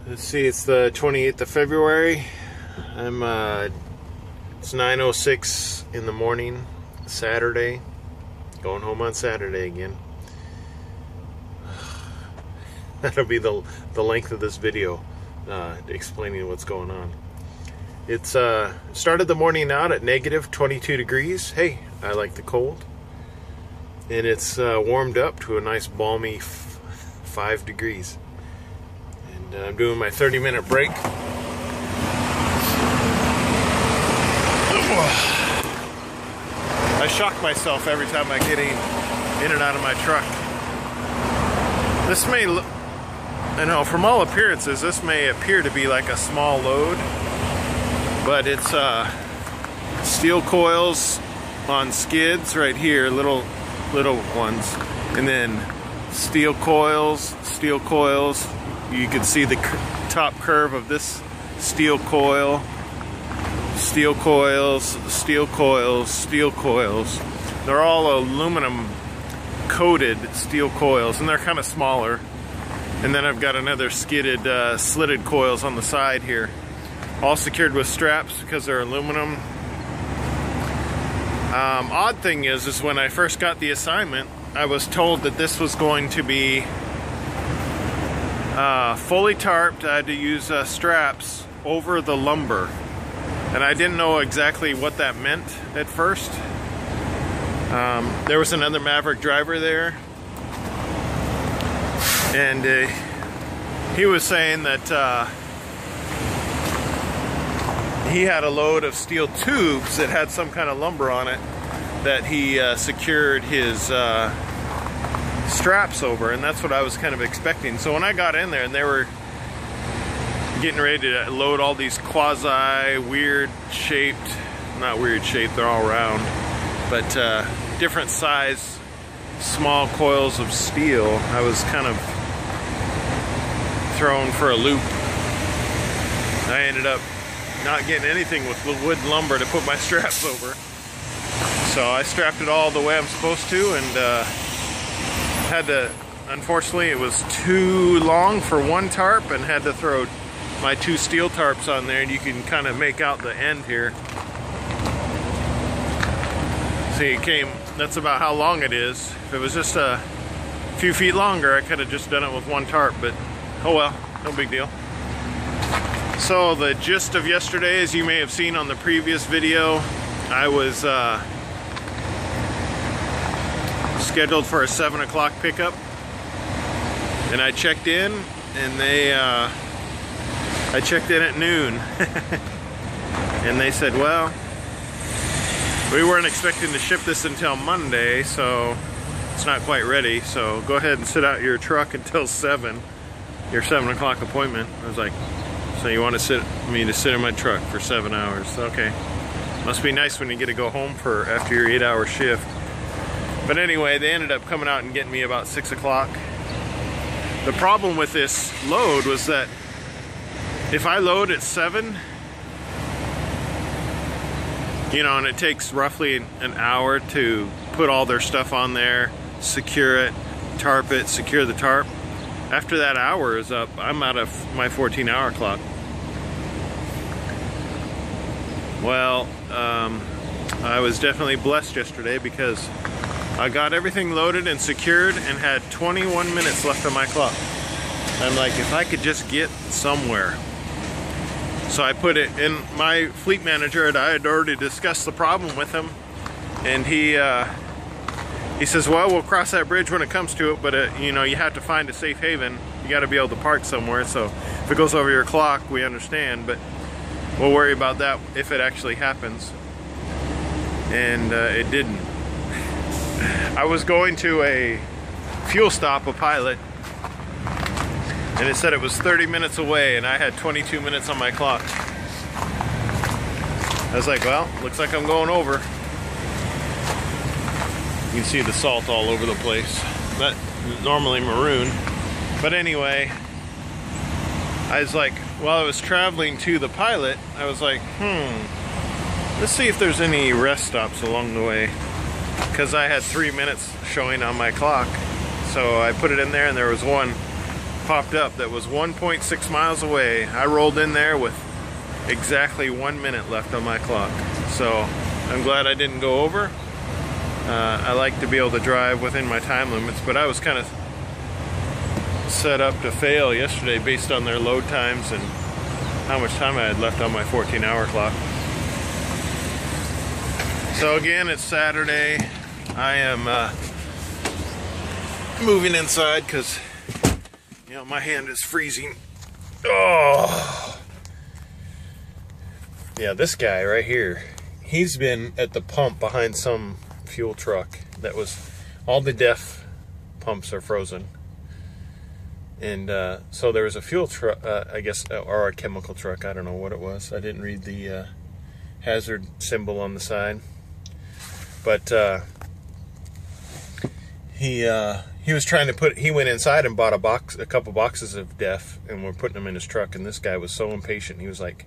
Let's see, it's the 28th of February. It's 9:06 in the morning, Saturday. Going home on Saturday again. That'll be the length of this video, explaining what's going on. It's started the morning out at negative 22 degrees. Hey, I like the cold. And it's warmed up to a nice balmy 5 degrees. And I'm doing my 30-minute break. I shock myself every time I get in and out of my truck. This may look, I know, from all appearances, this may appear to be like a small load, but it's steel coils on skids right here, little ones, and then steel coils. You can see the top curve of this steel coil. Steel coils. They're all aluminum coated steel coils, and they're kind of smaller. And then I've got another skidded, slitted coils on the side here, all secured with straps because they're aluminum. Odd thing is when I first got the assignment, I was told that this was going to be fully tarped. I had to use straps over the lumber, and I didn't know exactly what that meant at first. There was another Maverick driver there, and he was saying that he had a load of steel tubes that had some kind of lumber on it that he secured his straps over, and that's what I was kind of expecting. So when I got in there and they were getting ready to load all these quasi weird shaped, not weird shaped, they're all round, but different size small coils of steel, I was kind of thrown for a loop. I ended up not getting anything with wood lumber to put my straps over. So I strapped it all the way I'm supposed to, and had to, unfortunately it was too long for one tarp, and had to throw my 2 steel tarps on there, and you can kind of make out the end here. See, that's about how long it is. If it was just a few feet longer, I could have just done it with one tarp, but oh well, no big deal. So the gist of yesterday, as you may have seen on the previous video, I was scheduled for a 7 o'clock pickup, and I checked in, and I checked in at noon. And they said, well, we weren't expecting to ship this until Monday, so it's not quite ready, so go ahead and sit out your truck until 7, your 7 o'clock appointment. I was like, so you want me to sit in my truck for 7 hours? Okay. Must be nice when you get to go home after your 8-hour shift. But anyway, they ended up coming out and getting me about 6 o'clock. The problem with this load was that if I load at 7, and it takes roughly an hour to put all their stuff on there, secure it, tarp it, secure the tarp. After that hour is up, I'm out of my 14-hour clock. Well, I was definitely blessed yesterday because I got everything loaded and secured and had 21 minutes left on my clock. I'm like, if I could just get somewhere. So I put it in. My fleet manager and I had already discussed the problem with him, and he says, well, we'll cross that bridge when it comes to it, but you have to find a safe haven. You got to be able to park somewhere, so if it goes over your clock, we understand, but we'll worry about that if it actually happens. And it didn't. I was going to a fuel stop, a Pilot, and it said it was 30 minutes away, and I had 22 minutes on my clock. I was like, well, looks like I'm going over. You can see the salt all over the place. That's normally maroon. But anyway, I was like, while I was traveling to the Pilot, I was like, let's see if there's any rest stops along the way. Because I had 3 minutes showing on my clock. So I put it in there, and there was one popped up that was 1.6 miles away. I rolled in there with exactly 1 minute left on my clock. So I'm glad I didn't go over. I like to be able to drive within my time limits, but I was kind of set up to fail yesterday based on their load times and how much time I had left on my 14-hour clock. So again, it's Saturday. I am moving inside because, you know, my hand is freezing. Oh! Yeah, this guy right here, he's been at the pump behind some fuel truck that was, all the DEF pumps are frozen. And so there was a fuel truck, I guess, or a chemical truck, I don't know what it was. I didn't read the hazard symbol on the side. But he was trying to he went inside and bought a couple boxes of DEF, and we're putting them in his truck, and this guy was so impatient, he was like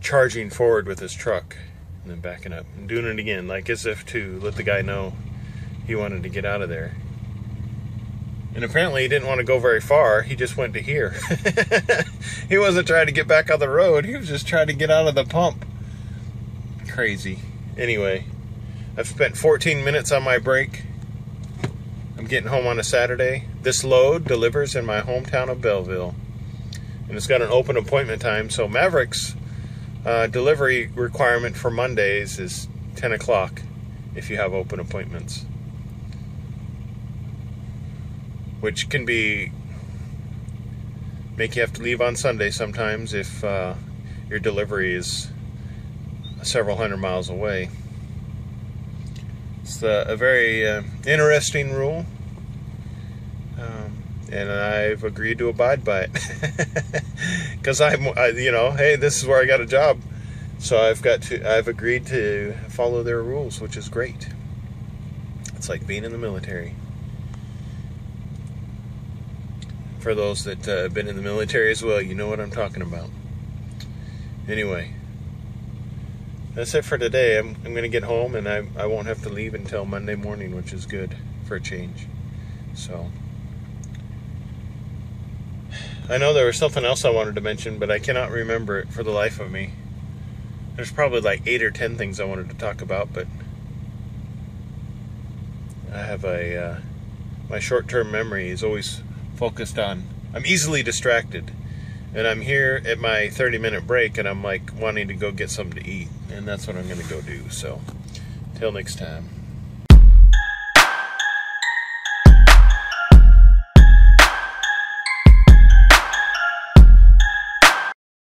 charging forward with his truck and then backing up and doing it again, like as if to let the guy know he wanted to get out of there. And apparently he didn't want to go very far, he just went to here. He wasn't trying to get back on the road, he was just trying to get out of the pump. Crazy. Anyway, I've spent 14 minutes on my break. I'm getting home on a Saturday. This load delivers in my hometown of Belleville. And it's got an open appointment time, so Maverick's delivery requirement for Mondays is 10 o'clock if you have open appointments. Which can make you have to leave on Sunday sometimes if your delivery is several hundred miles away. It's a very interesting rule, and I've agreed to abide by it because you know, hey, this is where I got a job, so I've agreed to follow their rules, which is great. It's like being in the military. For those that have been in the military as well, you know what I'm talking about. Anyway, that's it for today. I'm going to get home, and I won't have to leave until Monday morning, which is good for a change. So, I know there was something else I wanted to mention, but I cannot remember it for the life of me. There's probably like 8 or 10 things I wanted to talk about, but I have my short-term memory is always focused on, I'm easily distracted. And I'm here at my 30-minute break, and I'm like wanting to go get something to eat. And that's what I'm going to go do. So, till next time.